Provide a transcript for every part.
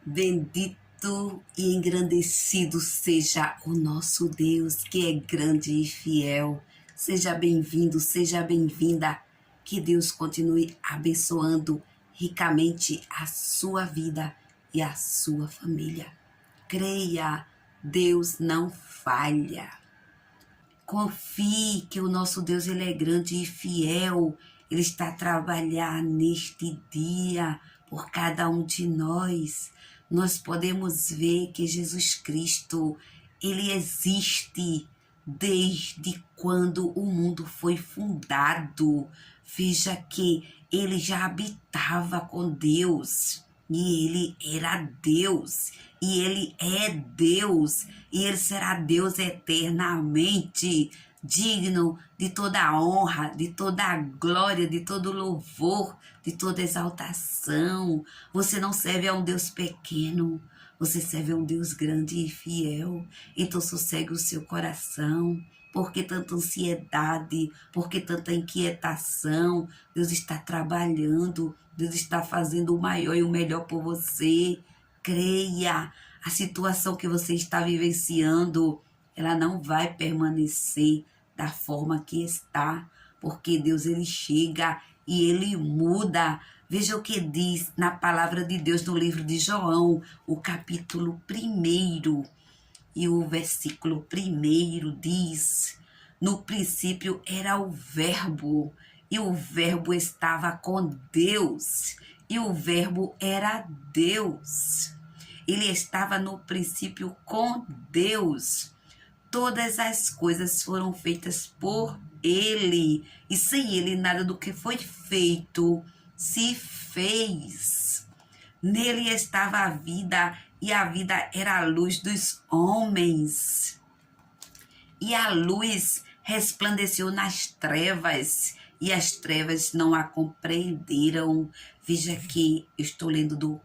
Bendito e engrandecido seja o nosso Deus, que é grande e fiel. Seja bem-vindo, seja bem-vinda. Que Deus continue abençoando ricamente a sua vida e a sua família. Creia, Deus não falha. Confie que o nosso Deus ele é grande e fiel. Ele está a trabalhar neste dia por cada um de nós. Nós podemos ver que Jesus Cristo, ele existe desde quando o mundo foi fundado. Veja que ele já habitava com Deus. E ele era Deus, e ele é Deus, e ele será Deus eternamente, digno de toda a honra, de toda a glória, de todo louvor, de toda exaltação. Você não serve a um Deus pequeno, você serve a um Deus grande e fiel. Então sossegue o seu coração. Por que tanta ansiedade? Por que tanta inquietação? Deus está trabalhando, Deus está fazendo o maior e o melhor por você. Creia, a situação que você está vivenciando, ela não vai permanecer da forma que está, porque Deus ele chega e ele muda. Veja o que diz na palavra de Deus no livro de João, o capítulo 1. E o versículo 1 diz: no princípio era o Verbo, e o Verbo estava com Deus, e o Verbo era Deus. Ele estava no princípio com Deus. Todas as coisas foram feitas por Ele, e sem Ele nada do que foi feito se fez. Nele estava a vida, e a vida era a luz dos homens. E a luz resplandeceu nas trevas, e as trevas não a compreenderam. Veja que eu estou lendo do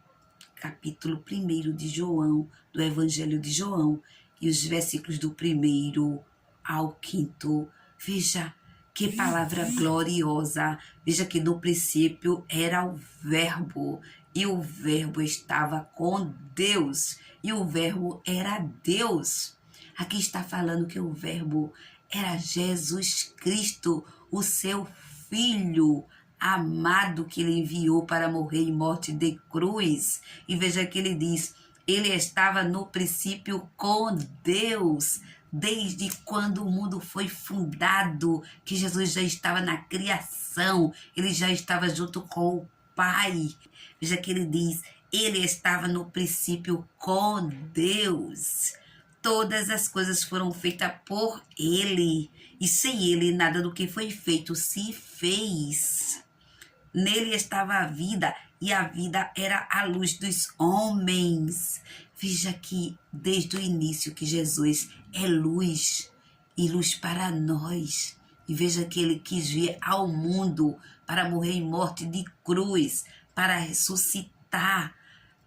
capítulo 1 de João, do Evangelho de João, e os versículos do 1 ao 5. Veja que palavra gloriosa. Veja que no princípio era o Verbo, e o Verbo estava com Deus, e o Verbo era Deus. Aqui está falando que o Verbo era Jesus Cristo, o seu Filho amado, que ele enviou para morrer em morte de cruz. E veja que ele diz: ele estava no princípio com Deus, desde quando o mundo foi fundado, que Jesus já estava na criação, ele já estava junto com o Pai. Veja que ele diz: ele estava no princípio com Deus. Todas as coisas foram feitas por ele, e sem ele nada do que foi feito se fez. Nele estava a vida, e a vida era a luz dos homens. Veja que desde o início que Jesus é luz, e luz para nós. E veja que ele quis vir ao mundo para morrer em morte de cruz, para ressuscitar,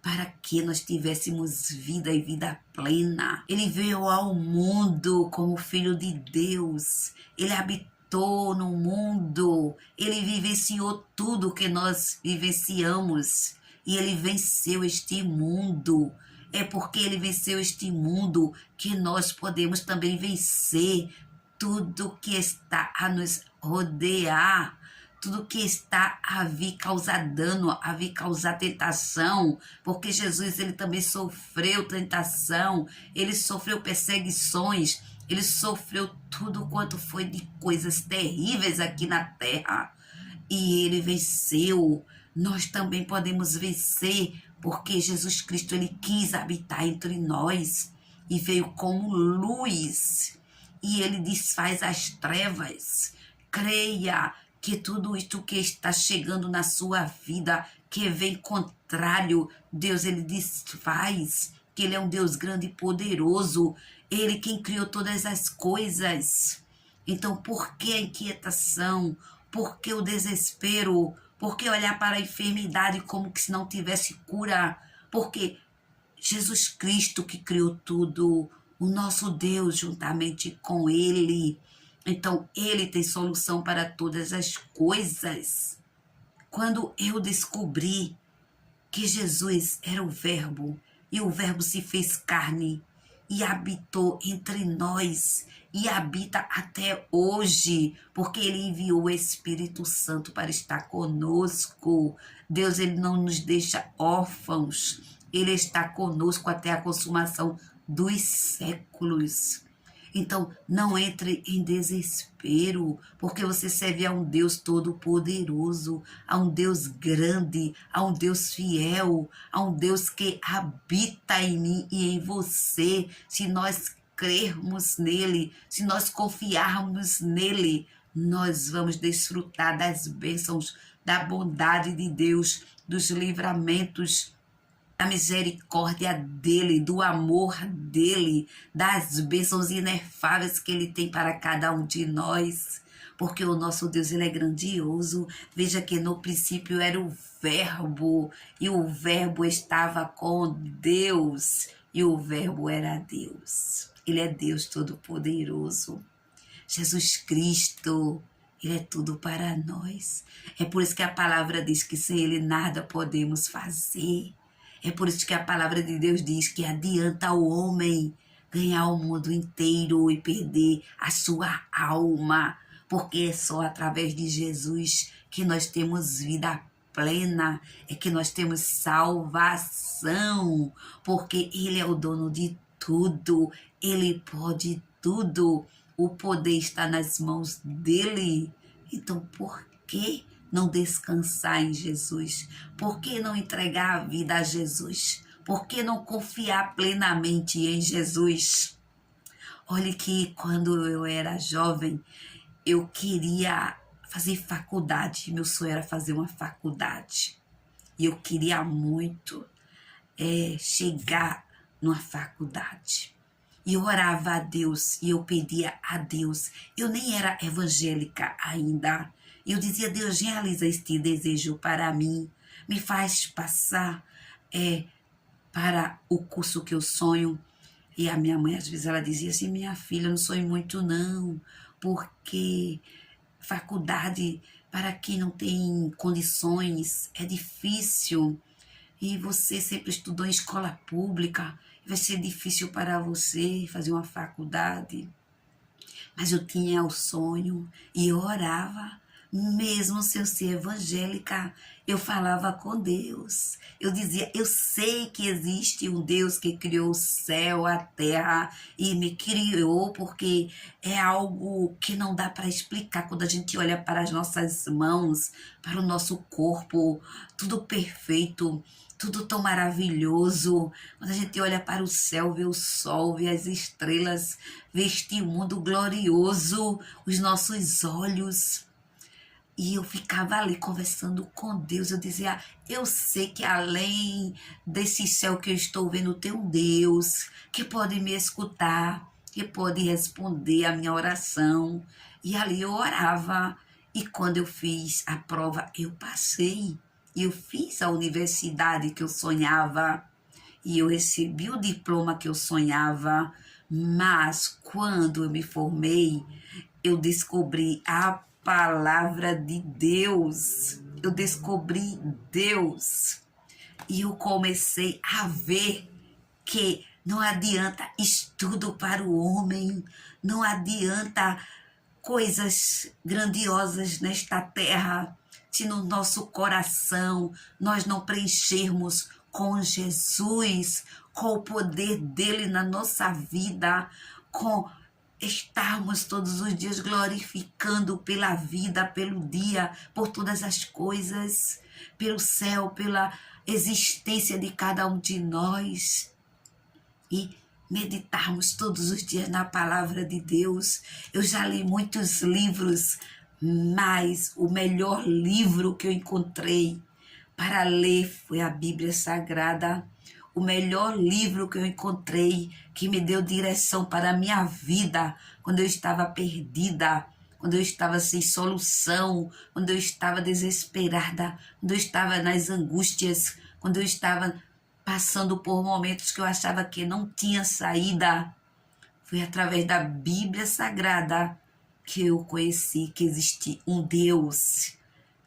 para que nós tivéssemos vida e vida plena. Ele veio ao mundo como Filho de Deus. Ele habitou no mundo. Ele vivenciou tudo que nós vivenciamos. E ele venceu este mundo. É porque ele venceu este mundo que nós podemos também vencer tudo que está a nos rodear. Tudo que está a vir causar dano, a vir causar tentação, porque Jesus ele também sofreu tentação, ele sofreu perseguições, ele sofreu tudo quanto foi de coisas terríveis aqui na terra, e ele venceu. Nós também podemos vencer, porque Jesus Cristo ele quis habitar entre nós, e veio como luz, e ele desfaz as trevas. Creia que tudo isto que está chegando na sua vida, que vem contrário, Deus ele desfaz, que ele é um Deus grande e poderoso, ele quem criou todas as coisas. Então por que a inquietação? Por que o desespero? Por que olhar para a enfermidade como que se não tivesse cura? Porque Jesus Cristo que criou tudo, o nosso Deus juntamente com ele. Então, ele tem solução para todas as coisas. Quando eu descobri que Jesus era o Verbo e o Verbo se fez carne e habitou entre nós e habita até hoje, porque ele enviou o Espírito Santo para estar conosco. Deus, ele não nos deixa órfãos, ele está conosco até a consumação dos séculos. Então, não entre em desespero, porque você serve a um Deus todo-poderoso, a um Deus grande, a um Deus fiel, a um Deus que habita em mim e em você. Se nós crermos nele, se nós confiarmos nele, nós vamos desfrutar das bênçãos, da bondade de Deus, dos livramentos, da misericórdia dele, do amor dele, das bênçãos inefáveis que ele tem para cada um de nós. Porque o nosso Deus, ele é grandioso. Veja que no princípio era o Verbo, e o Verbo estava com Deus, e o Verbo era Deus. Ele é Deus Todo-Poderoso. Jesus Cristo, ele é tudo para nós. É por isso que a palavra diz que sem ele nada podemos fazer. É por isso que a palavra de Deus diz que adianta ao homem ganhar o mundo inteiro e perder a sua alma, porque é só através de Jesus que nós temos vida plena, é que nós temos salvação, porque ele é o dono de tudo, ele pode tudo, o poder está nas mãos dele. Então, por que não descansar em Jesus? Por que não entregar a vida a Jesus? Por que não confiar plenamente em Jesus? Olhe que quando eu era jovem, eu queria fazer faculdade. Meu sonho era fazer uma faculdade. E eu queria muito chegar numa faculdade. E eu orava a Deus, e eu pedia a Deus. Eu nem era evangélica ainda. Eu dizia: Deus, realiza este desejo para mim. Me faz passar para o curso que eu sonho. E a minha mãe, às vezes, ela dizia assim: minha filha, eu não sonho muito não, porque faculdade, para quem não tem condições, é difícil. E você sempre estudou em escola pública, vai ser difícil para você fazer uma faculdade. Mas eu tinha o sonho e eu orava. Mesmo sem eu ser evangélica, eu falava com Deus. Eu dizia: eu sei que existe um Deus que criou o céu, a terra e me criou, porque é algo que não dá para explicar. Quando a gente olha para as nossas mãos, para o nosso corpo, tudo perfeito, tudo tão maravilhoso. Quando a gente olha para o céu, vê o sol, vê as estrelas, vê este mundo glorioso, os nossos olhos. E eu ficava ali conversando com Deus. Eu dizia: eu sei que além desse céu que eu estou vendo, tem um Deus que pode me escutar, que pode responder a minha oração. E ali eu orava. E quando eu fiz a prova, eu passei. Eu fiz a universidade que eu sonhava. E eu recebi o diploma que eu sonhava. Mas quando eu me formei, eu descobri a palavra de Deus. Eu descobri Deus. E eu comecei a ver que não adianta estudo para o homem, não adianta coisas grandiosas nesta terra, se no nosso coração nós não preenchermos com Jesus, com o poder dele na nossa vida, com estarmos todos os dias glorificando pela vida, pelo dia, por todas as coisas, pelo céu, pela existência de cada um de nós, e meditarmos todos os dias na palavra de Deus. Eu já li muitos livros, mas o melhor livro que eu encontrei para ler foi a Bíblia Sagrada. O melhor livro que eu encontrei, que me deu direção para a minha vida, quando eu estava perdida, quando eu estava sem solução, quando eu estava desesperada, quando eu estava nas angústias, quando eu estava passando por momentos que eu achava que não tinha saída. Foi através da Bíblia Sagrada que eu conheci que existe um Deus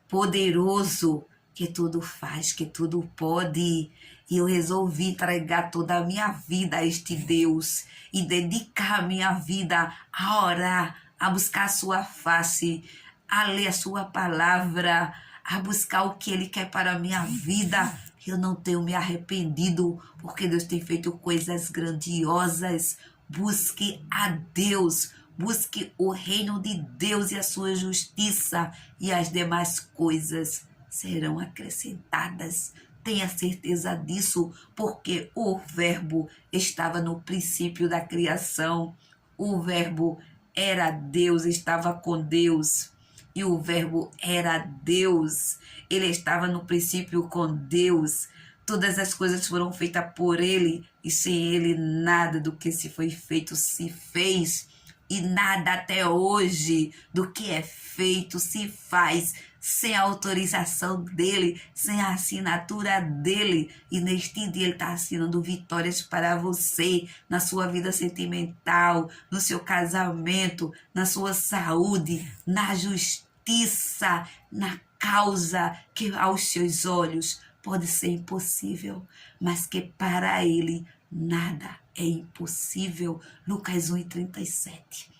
poderoso, que tudo faz, que tudo pode. E eu resolvi entregar toda a minha vida a este Deus e dedicar a minha vida a orar, a buscar a sua face, a ler a sua palavra, a buscar o que Ele quer para a minha vida. Eu não tenho me arrependido, porque Deus tem feito coisas grandiosas. Busque a Deus, busque o reino de Deus e a sua justiça, e as demais coisas serão acrescentadas. Tenha certeza disso, porque o Verbo estava no princípio da criação. O Verbo era Deus, estava com Deus. E o Verbo era Deus. Ele estava no princípio com Deus. Todas as coisas foram feitas por Ele, e sem Ele nada do que se foi feito se fez. E nada até hoje do que é feito se faz sem a autorização dele, sem a assinatura dele. E neste dia ele está assinando vitórias para você, na sua vida sentimental, no seu casamento, na sua saúde, na justiça, na causa que aos seus olhos pode ser impossível, mas que para ele nada é impossível. Lucas 1:37.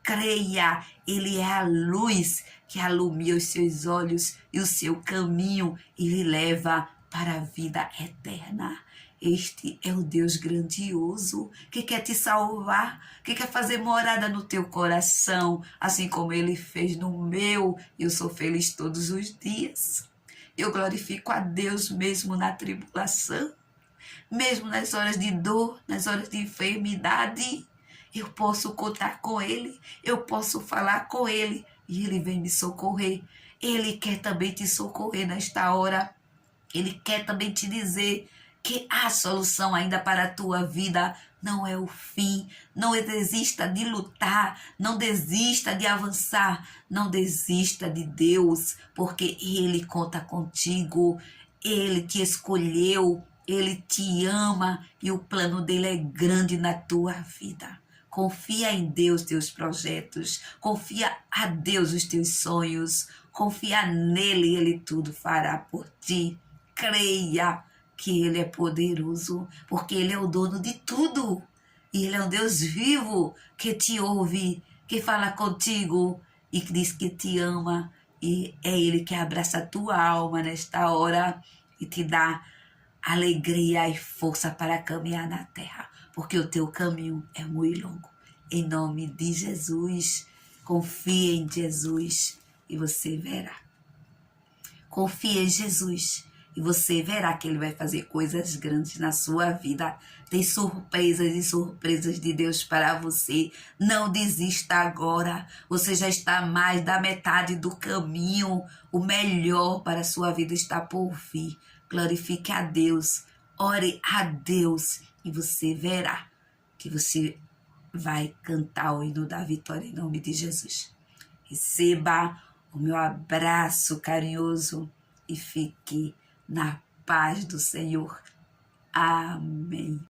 Creia, Ele é a luz que alumia os seus olhos e o seu caminho e lhe leva para a vida eterna. Este é o Deus grandioso que quer te salvar, que quer fazer morada no teu coração, assim como Ele fez no meu. Eu sou feliz todos os dias. Eu glorifico a Deus mesmo na tribulação, mesmo nas horas de dor, nas horas de enfermidade. Eu posso contar com Ele, eu posso falar com Ele e Ele vem me socorrer. Ele quer também te socorrer nesta hora. Ele quer também te dizer que há solução ainda para a tua vida. Não é o fim. Não desista de lutar. Não desista de avançar. Não desista de Deus, porque Ele conta contigo. Ele te escolheu. Ele te ama e o plano dele é grande na tua vida. Confia em Deus teus projetos, confia a Deus os teus sonhos, confia nele e Ele tudo fará por ti. Creia que Ele é poderoso, porque Ele é o dono de tudo. E Ele é um Deus vivo que te ouve, que fala contigo e que diz que te ama. E é Ele que abraça a tua alma nesta hora e te dá alegria e força para caminhar na terra, porque o teu caminho é muito longo. Em nome de Jesus, confie em Jesus e você verá. Confie em Jesus e você verá que Ele vai fazer coisas grandes na sua vida. Tem surpresas e surpresas de Deus para você. Não desista agora. Você já está mais da metade do caminho. O melhor para a sua vida está por vir. Glorifique a Deus. Ore a Deus e você verá que você vai cantar o hino da vitória em nome de Jesus. Receba o meu abraço carinhoso e fique na paz do Senhor. Amém.